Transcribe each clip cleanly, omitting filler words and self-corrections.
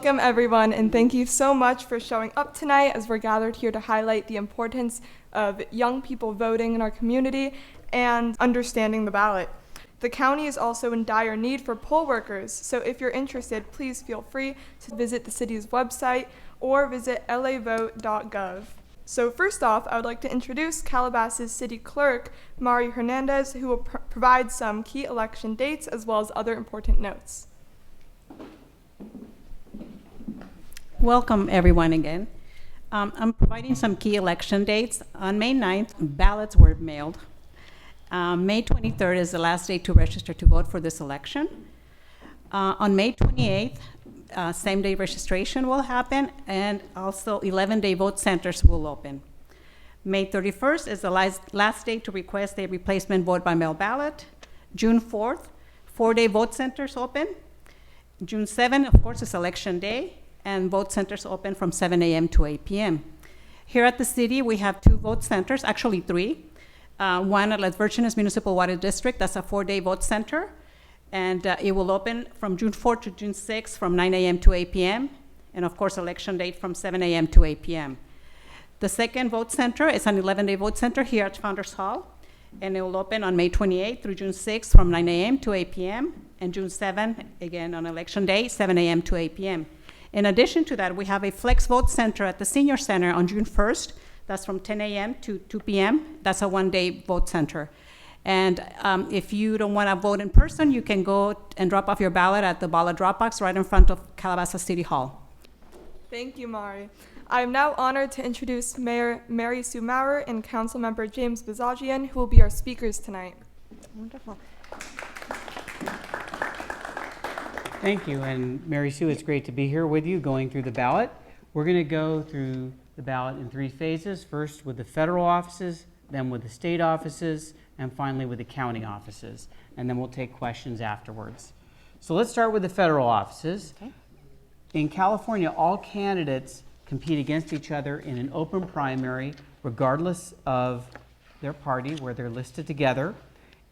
Welcome everyone, and thank you so much for showing up tonight as we're gathered here to highlight the importance of young people voting in our community and understanding the ballot. The county is also in dire need for poll workers, so if you're interested, please feel free to visit the city's website or visit lavote.gov. So first off, I would like to introduce Calabasas City Clerk, Maurer Hernandez, who will provide some key election dates as well as other important notes. Welcome everyone again. I'm providing some key election dates. On May 9th, ballots were mailed. May 23rd is the last day to register to vote for this election. On May 28th, same-day registration will happen, and also 11-day vote centers will open. May 31st is the last day to request a replacement vote by mail ballot. June 4th, 4-day vote centers open. June 7th, of course, is election day, and vote centers open from 7 a.m. to 8 p.m. Here at the city, we have 2 vote centers, actually 3. One at Las Virgenes Municipal Water District, that's a 4-day vote center. And it will open from June 4th to June 6th from 9 a.m. to 8 p.m. And of course, election date from 7 a.m. to 8 p.m. The second vote center is an 11-day vote center here at Founders Hall. And it will open on May 28th through June 6th from 9 a.m. to 8 p.m. And June 7th, again on election day, 7 a.m. to 8 p.m. In addition to that, we have a flex vote center at the Senior Center on June 1st. That's from 10 a.m. to 2 p.m. That's a 1-day vote center. And if you don't want to vote in person, you can go and drop off your ballot at the ballot drop box right in front of Calabasas City Hall. Thank you, Maurer. I am now honored to introduce Mayor Mary Sue Maurer and Councilmember James Bozajian, who will be our speakers tonight. Wonderful. Thank you, and Mary Sue, it's great to be here with you going through the ballot. We're going to go through the ballot in 3 phases, first with the federal offices, then with the state offices, and finally with the county offices. And then we'll take questions afterwards. So let's start with the federal offices. Okay. In California, all candidates compete against each other in an open primary, regardless of their party, where they're listed together.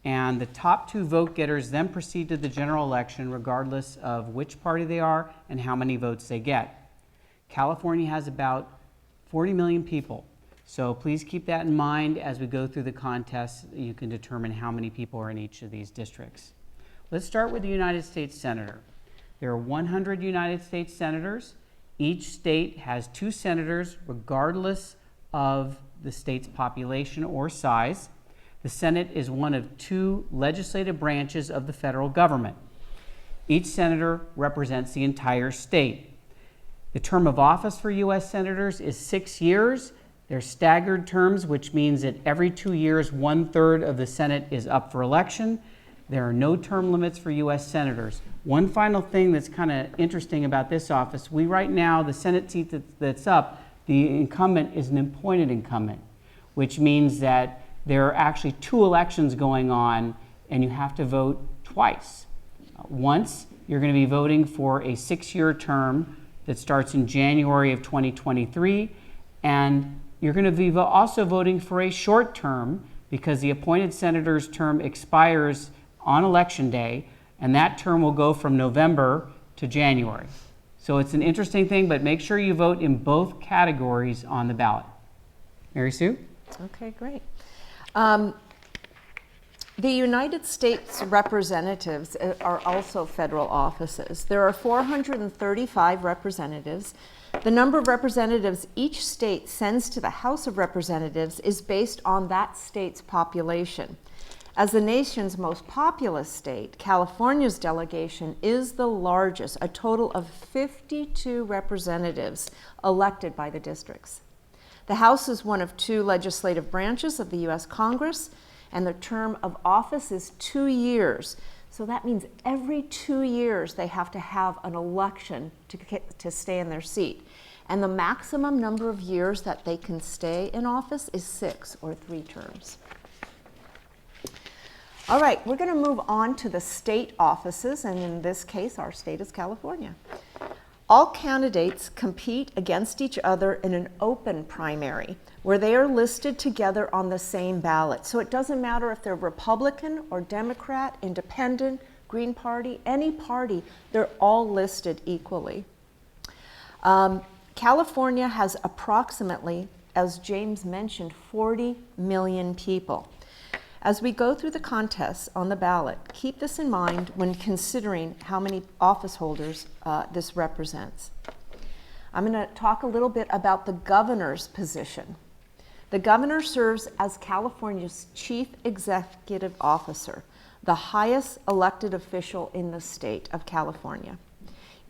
And the top 2 vote getters then proceed to the general election, regardless of which party they are and how many votes they get. California has about 40 million people. So please keep that in mind as we go through the contest. You can determine how many people are in each of these districts. Let's start with the United States Senator. There are 100 United States Senators. Each state has 2 senators, regardless of the state's population or size. The Senate is one of 2 legislative branches of the federal government. Each senator represents the entire state. The term of office for U.S. senators is 6 years. They're staggered terms, which means that every 2 years, 1/3 of the Senate is up for election. There are no term limits for U.S. senators. One final thing that's kind of interesting about this office, right now, the Senate seat that's up, the incumbent is an appointed incumbent, which means that there are actually 2 elections going on, and you have to vote twice. Once, you're going to be voting for a 6-year term that starts in January of 2023, and you're going to be also voting for a short term because the appointed senator's term expires on election day, and that term will go from November to January. So it's an interesting thing, but make sure you vote in both categories on the ballot. Mary Sue? Okay, great. The United States representatives are also federal offices. There are 435 representatives. The number of representatives each state sends to the House of Representatives is based on that state's population. As the nation's most populous state, California's delegation is the largest, a total of 52 representatives elected by the districts. The House is one of 2 legislative branches of the U.S. Congress, and the term of office is 2 years. So that means every 2 years they have to have an election to stay in their seat. And the maximum number of years that they can stay in office is 6 or 3 terms. All right, we're going to move on to the state offices, and in this case, our state is California. All candidates compete against each other in an open primary where they are listed together on the same ballot. So it doesn't matter if they're Republican or Democrat, Independent, Green Party, any party, they're all listed equally. California has approximately, as James mentioned, 40 million people. As we go through the contests on the ballot, keep this in mind when considering how many office holders this represents. I'm going to talk a little bit about the governor's position. The governor serves as California's chief executive officer, the highest elected official in the state of California.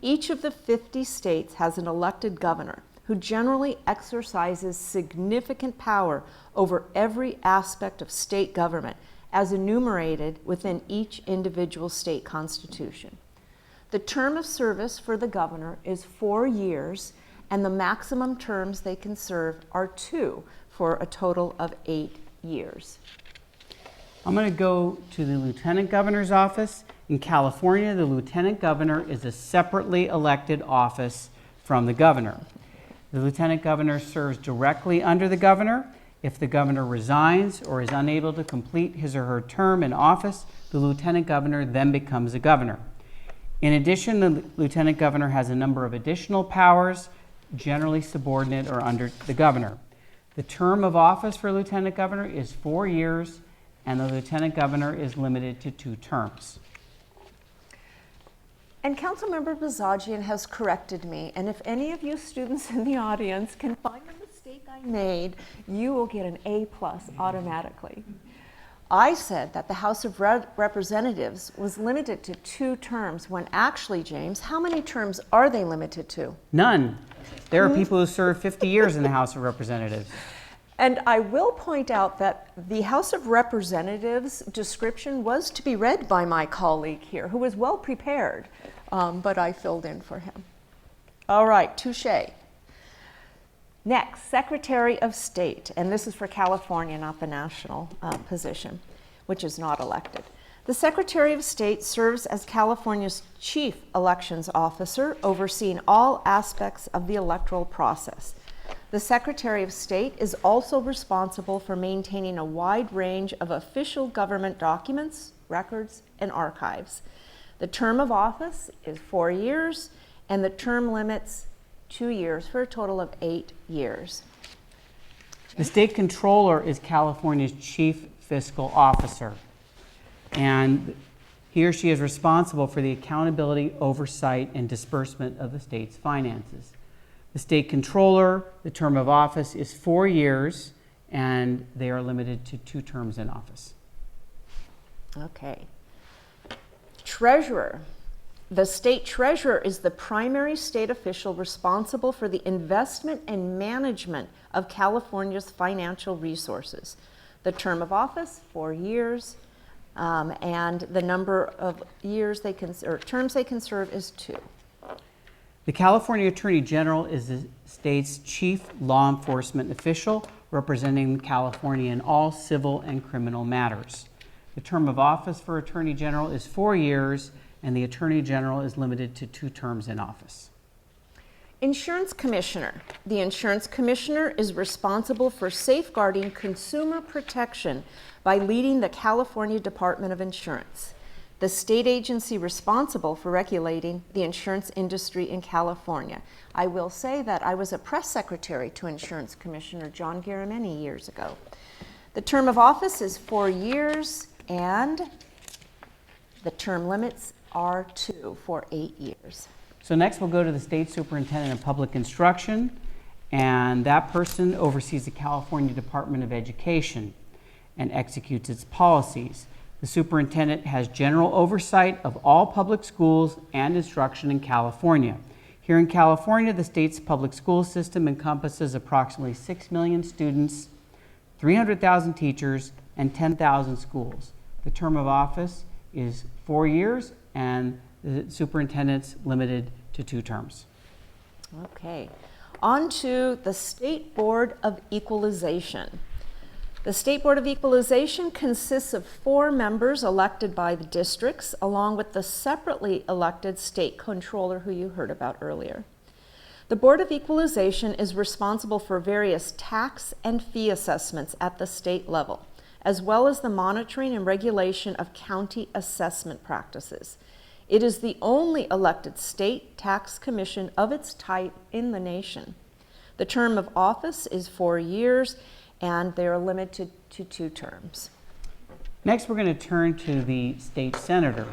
Each of the 50 states has an elected governor who generally exercises significant power over every aspect of state government as enumerated within each individual state constitution. The term of service for the governor is 4 years, and the maximum terms they can serve are 2, for a total of 8 years. I'm going to go to the lieutenant governor's office. In California, the lieutenant governor is a separately elected office from the governor. The lieutenant governor serves directly under the governor. If the governor resigns or is unable to complete his or her term in office, the lieutenant governor then becomes a governor. In addition, the lieutenant governor has a number of additional powers, generally subordinate or under the governor. The term of office for lieutenant governor is 4 years, and the lieutenant governor is limited to 2 terms. And Councilmember Bozajian has corrected me, and if any of you students in the audience can find the mistake I made, you will get an A+ automatically. I said that the House of Representatives was limited to 2 terms, when actually, James, how many terms are they limited to? None. There are people who serve 50 years in the House of Representatives. And I will point out that the House of Representatives description was to be read by my colleague here, who was well prepared, but I filled in for him. All right, touche. Next, Secretary of State, and this is for California, not the national position, which is not elected. The Secretary of State serves as California's chief elections officer, overseeing all aspects of the electoral process. The Secretary of State is also responsible for maintaining a wide range of official government documents, records, and archives. The term of office is 4 years, and the term limits 2 years for a total of 8 years. The state controller is California's chief fiscal officer, and he or she is responsible for the accountability, oversight, and disbursement of the state's finances. The state controller, the term of office is 4 years, and they are limited to 2 terms in office. Okay. Treasurer. The state treasurer is the primary state official responsible for the investment and management of California's financial resources. The term of office, 4 years, and the number of years they can, or terms they can serve is 2. The California Attorney General is the state's chief law enforcement official, representing California in all civil and criminal matters. The term of office for Attorney General is 4 years, and the Attorney General is limited to 2 terms in office. Insurance Commissioner. The Insurance Commissioner is responsible for safeguarding consumer protection by leading the California Department of Insurance, the state agency responsible for regulating the insurance industry in California. I will say that I was a press secretary to Insurance Commissioner John Garameni years ago. The term of office is 4 years, and the term limits are 2 for 8 years. So next we'll go to the State Superintendent of Public Instruction, and that person oversees the California Department of Education and executes its policies. The superintendent has general oversight of all public schools and instruction in California. Here in California, the state's public school system encompasses approximately 6 million students, 300,000 teachers, and 10,000 schools. The term of office is 4 years, and the superintendent's limited to 2 terms. Okay, on to the State Board of Equalization. The State Board of Equalization consists of 4 members elected by the districts, along with the separately elected state controller who you heard about earlier. The Board of Equalization is responsible for various tax and fee assessments at the state level, as well as the monitoring and regulation of county assessment practices. It is the only elected state tax commission of its type in the nation. The term of office is 4 years, and they are limited to 2 terms. Next, we're going to turn to the state senator.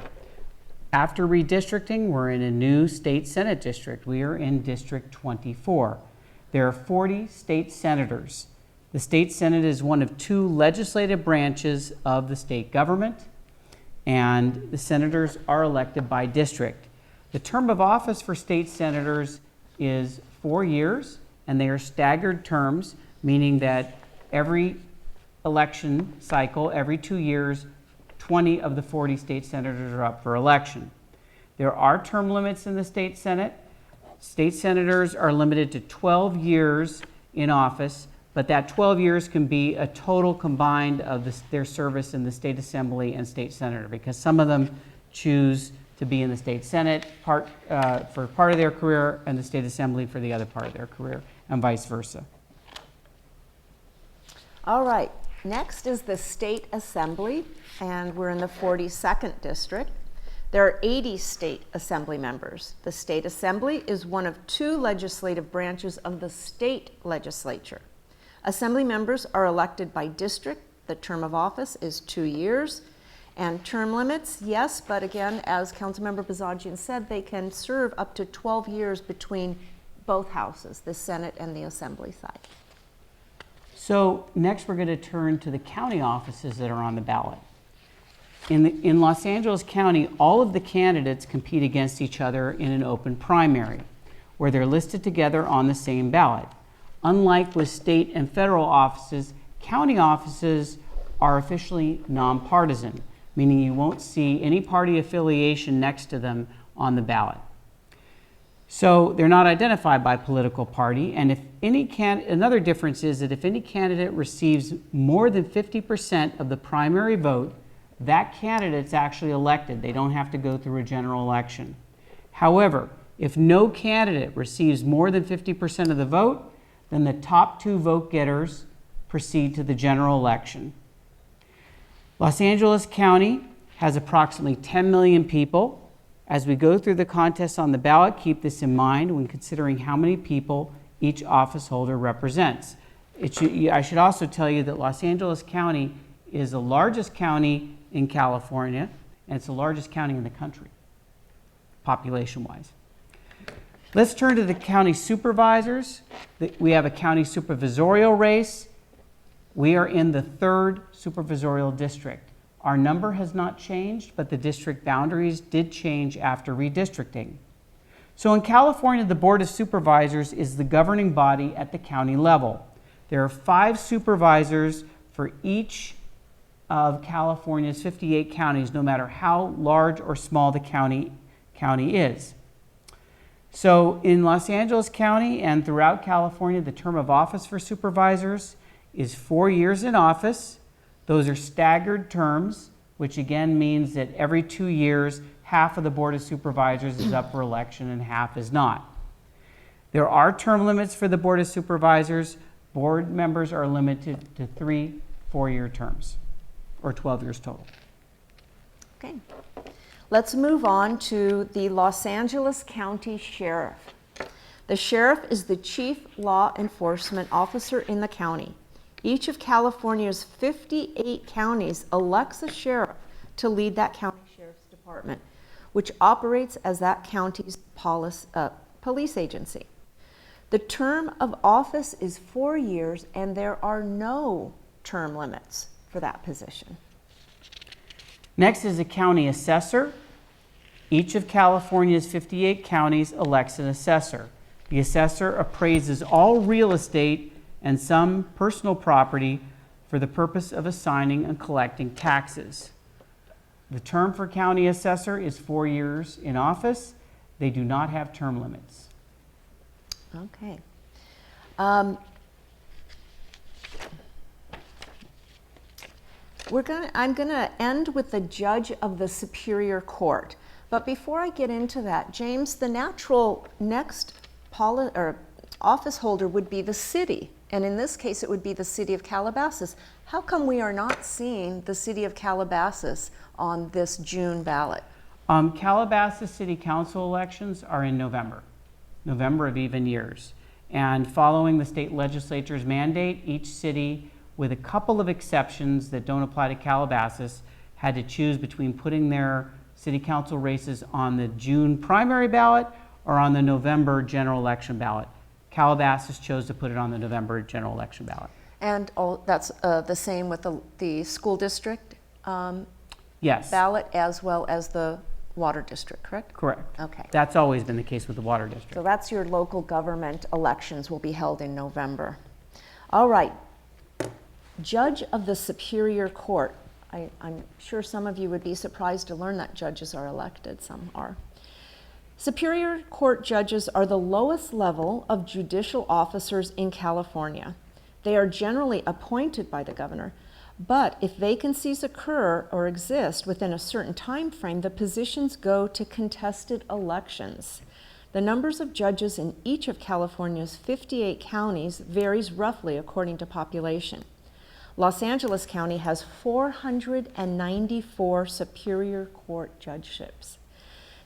After redistricting, we're in a new state senate district. We are in District 24. There are 40 state senators. The state senate is one of 2 legislative branches of the state government, and the senators are elected by district. The term of office for state senators is 4 years, and they are staggered terms, meaning that every election cycle, every 2 years, 20 of the 40 state senators are up for election. There are term limits in the state senate. State senators are limited to 12 years in office, but that 12 years can be a total combined of their service in the state assembly and state senator, because some of them choose to be in the state senate for part of their career and the state assembly for the other part of their career, and vice versa. All right, next is the state assembly, and we're in the 42nd district. There are 80 state assembly members. The state assembly is one of 2 legislative branches of the state legislature. Assembly members are elected by district. The term of office is 2 years. And term limits, yes, but again, as Councilmember Bozajian said, they can serve up to 12 years between both houses, the Senate and the Assembly side. So next we're going to turn to the county offices that are on the ballot. In Los Angeles County, all of the candidates compete against each other in an open primary, where they're listed together on the same ballot. Unlike with state and federal offices, county offices are officially non-partisan, meaning you won't see any party affiliation next to them on the ballot. So they're not identified by political party, and if another difference is that if any candidate receives more than 50% of the primary vote, that candidate's actually elected. They don't have to go through a general election. However, if no candidate receives more than 50% of the vote, then the top 2 vote getters proceed to the general election. Los Angeles County has approximately 10 million people. As we go through the contest on the ballot, keep this in mind when considering how many people each office holder represents. I should also tell you that Los Angeles County is the largest county in California, and it's the largest county in the country, population-wise. Let's turn to the county supervisors. We have a county supervisorial race. We are in the 3rd supervisorial district. Our number has not changed, but the district boundaries did change after redistricting. So in California, the Board of Supervisors is the governing body at the county level. There are 5 supervisors for each of California's 58 counties, no matter how large or small the county is. So in Los Angeles County and throughout California, the term of office for supervisors is 4 years in office. Those are staggered terms, which again means that every 2 years, half of the Board of Supervisors is up for election and half is not. There are term limits for the Board of Supervisors. Board members are limited to 3 4-year terms, or 12 years total. Okay. Let's move on to the Los Angeles County Sheriff. The sheriff is the chief law enforcement officer in the county. Each of California's 58 counties elects a sheriff to lead that county sheriff's department, which operates as that county's police agency. The term of office is 4 years, and there are no term limits for that position. Next is a county assessor. Each of California's 58 counties elects an assessor. The assessor appraises all real estate and some personal property for the purpose of assigning and collecting taxes. The term for county assessor is 4 years in office. They do not have term limits. Okay. I'm going to end with the judge of the Superior Court. But before I get into that, James, the natural next office holder would be the city. And in this case, it would be the city of Calabasas. How come we are not seeing the city of Calabasas on this June ballot? Calabasas City Council elections are in November of even years. And following the state legislature's mandate, each city, with a couple of exceptions that don't apply to Calabasas, had to choose between putting their city council races on the June primary ballot or on the November general election ballot. Calabasas chose to put it on the November general election ballot. And that's the same with the school district Yes. ballot as well as the water district, correct? Correct. Okay. That's always been the case with the water district. So that's your local government elections will be held in November. All right. Judge of the Superior Court. I'm sure some of you would be surprised to learn that judges are elected. Some are. Superior Court judges are the lowest level of judicial officers in California. They are generally appointed by the governor, but if vacancies occur or exist within a certain time frame, the positions go to contested elections. The numbers of judges in each of California's 58 counties varies roughly according to population. Los Angeles County has 494 Superior Court judgeships.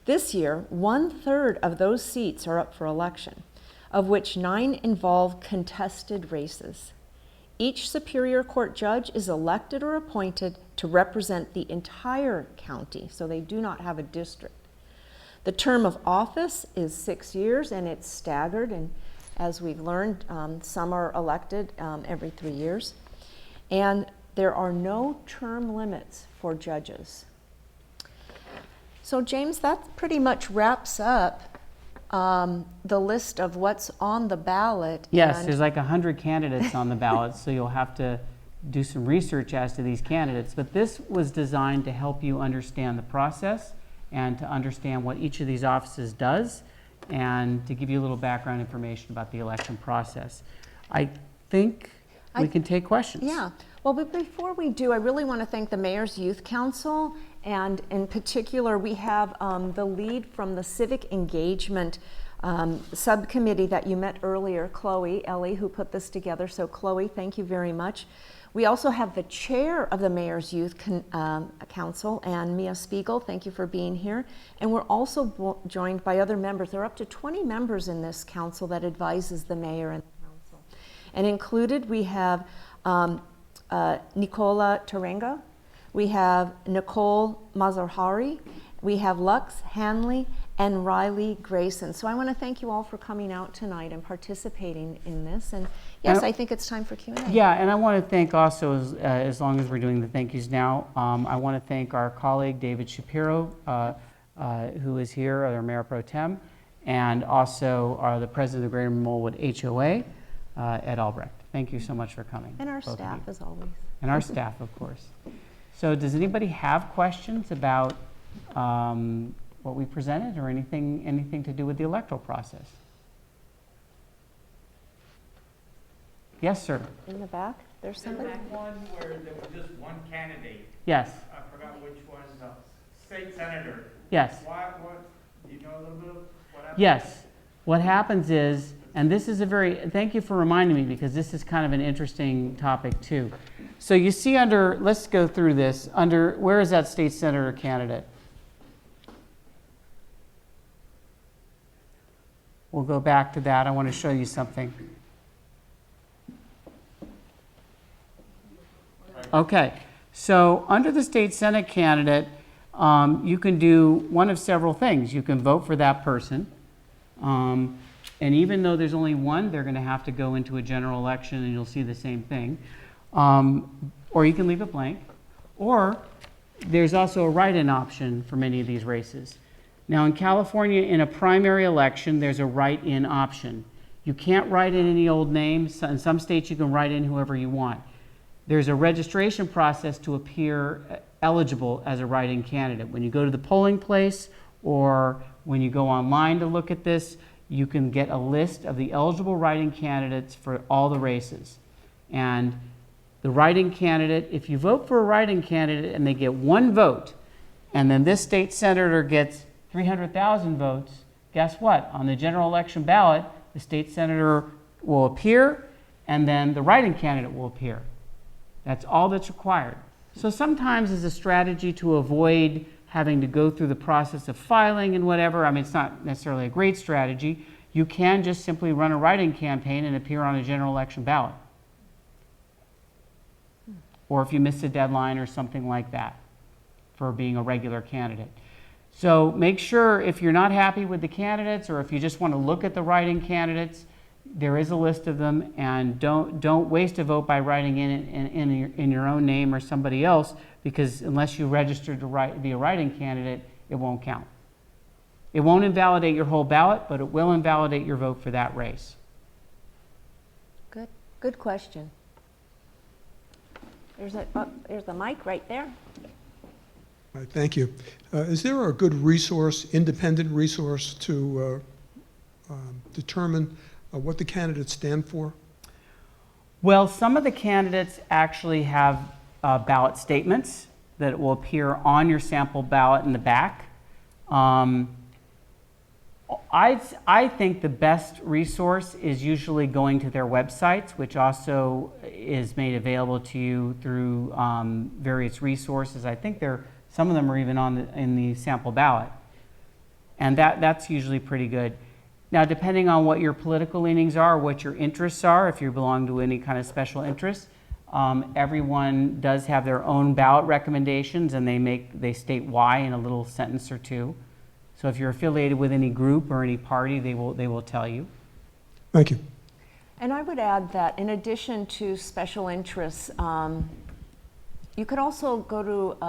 This year, 1/3 of those seats are up for election, of which 9 involve contested races. Each Superior Court judge is elected or appointed to represent the entire county, so they do not have a district. The term of office is 6 years, and it's staggered, and as we've learned, some are elected every 3 years. And there are no term limits for judges. So James, that pretty much wraps up the list of what's on the ballot. Yes, and there's like 100 candidates on the ballot, so you'll have to do some research as to these candidates. But this was designed to help you understand the process and to understand what each of these offices does and to give you a little background information about the election process. I think we can take questions. Yeah. Well, but before we do, I really want to thank the Mayor's Youth Council, and in particular, we have the lead from the Civic Engagement subcommittee that you met earlier, Ellie, who put this together. So Chloe, thank you very much. We also have the chair of the Mayor's Youth Council, and Mia Spiegel, thank you for being here. And we're also joined by other members. There are up to 20 members in this council that advises the mayor and the council. And included, we have Nicola Tarenga, we have Nicole Mazarhari, we have Lux Hanley, and Riley Grayson. So I want to thank you all for coming out tonight and participating in this. And yes, I think it's time for Q&A. Yeah, and I want to thank also, as long as we're doing the thank yous now, I want to thank our colleague David Shapiro, who is here, our Mayor Pro Tem, and also the President of the Greater Millwood HOA, Ed Albrecht. Thank you so much for coming. And our staff, as always. And our staff, of course. So does anybody have questions about what we presented or anything to do with the electoral process? Yes, sir. In the back, there's somebody. There was one where there was just one candidate. Yes. I forgot which one, the state senator. Yes. What, do you know a little bit of what happened? Yes. What happens is, and this is thank you for reminding me, because this is kind of an interesting topic too. So you see let's go through this, where is that state senator candidate? We'll go back to that. I want to show you something. Okay, so under the state senate candidate, you can do one of several things. You can vote for that person. And even though there's only one, they're going to have to go into a general election and you'll see the same thing. Or you can leave it blank. Or there's also a write-in option for many of these races. Now in California, in a primary election, there's a write-in option. You can't write in any old names. In some states, you can write in whoever you want. There's a registration process to appear eligible as a write-in candidate. When you go to the polling place or when you go online to look at this, you can get a list of the eligible write-in candidates for all the races. And the write-in candidate, if you vote for a write-in candidate and they get one vote, and then this state senator gets 300,000 votes, guess what? On the general election ballot, the state senator will appear, and then the write-in candidate will appear. That's all that's required. So sometimes as a strategy to avoid having to go through the process of filing and whatever, I mean, it's not necessarily a great strategy. You can just simply run a write-in campaign and appear on a general election ballot. Or if you missed a deadline or something like that for being a regular candidate. So make sure if you're not happy with the candidates, or if you just want to look at the write-in candidates, there is a list of them, and don't waste a vote by writing in your own name or somebody else, because unless you registered to be a write-in candidate, it won't count. It won't invalidate your whole ballot, but it will invalidate your vote for that race. Good question. There's a mic right there. All right, thank you. Is there a good resource, independent resource, to determine what the candidates stand for? Well, some of the candidates actually have ballot statements that will appear on your sample ballot in the back. I think the best resource is usually going to their websites, which also is made available to you through various resources. I think some of them are even in the sample ballot, and that's usually pretty good. Now, depending on what your political leanings are, what your interests are, if you belong to any kind of special interest, everyone does have their own ballot recommendations, and they state why in a little sentence or two. So if you're affiliated with any group or any party, they will tell you. Thank you. And I would add that in addition to special interests, you could also go to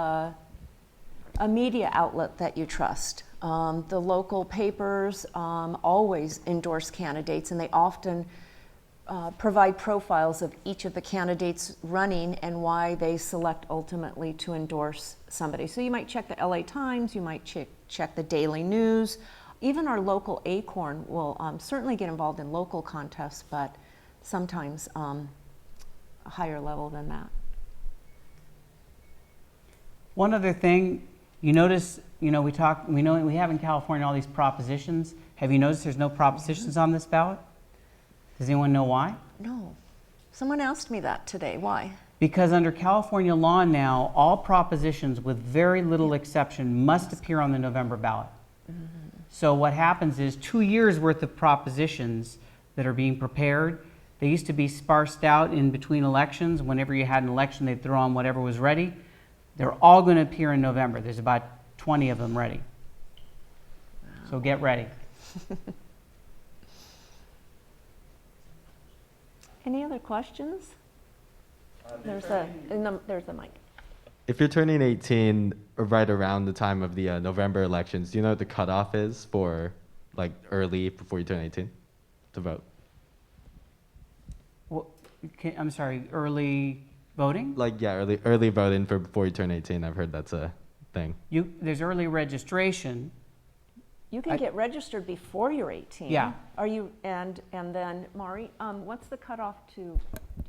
a media outlet that you trust. The local papers always endorse candidates, and they often provide profiles of each of the candidates running and why they select ultimately to endorse somebody. So you might check the LA Times, you might check the Daily News. Even our local Acorn will certainly get involved in local contests, but sometimes a higher level than that. One other thing, you notice, we have in California all these propositions. Have you noticed there's no propositions on this ballot? Does anyone know why? No. Someone asked me that today. Why? Because under California law now, all propositions, with very little exception, must appear on the November ballot. Mm-hmm. So what happens is 2 years worth of propositions that are being prepared, they used to be sparsed out in between elections. Whenever you had an election, they'd throw on whatever was ready. They're all going to appear in November. There's about 20 of them ready. Wow. So get ready. Any other questions? There's a mic. If you're turning 18 right around the time of the November elections, do you know what the cutoff is for early before you turn 18 to vote? Well, I'm sorry, early voting? Early voting for before you turn 18. I've heard that's a thing. There's early registration. You can get registered before you're 18. Yeah. Are you and then Maurer, what's the cutoff to?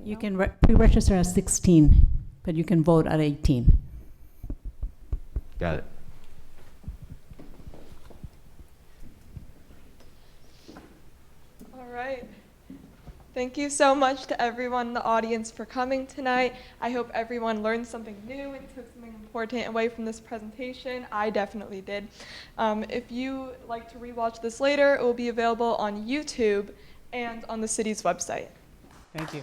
You can pre-register at 16, but you can vote at 18. Got it. All right. Thank you so much to everyone in the audience for coming tonight. I hope everyone learned something new and took something important away from this presentation. I definitely did. If you like to rewatch this later, it will be available on YouTube and on the city's website. Thank you.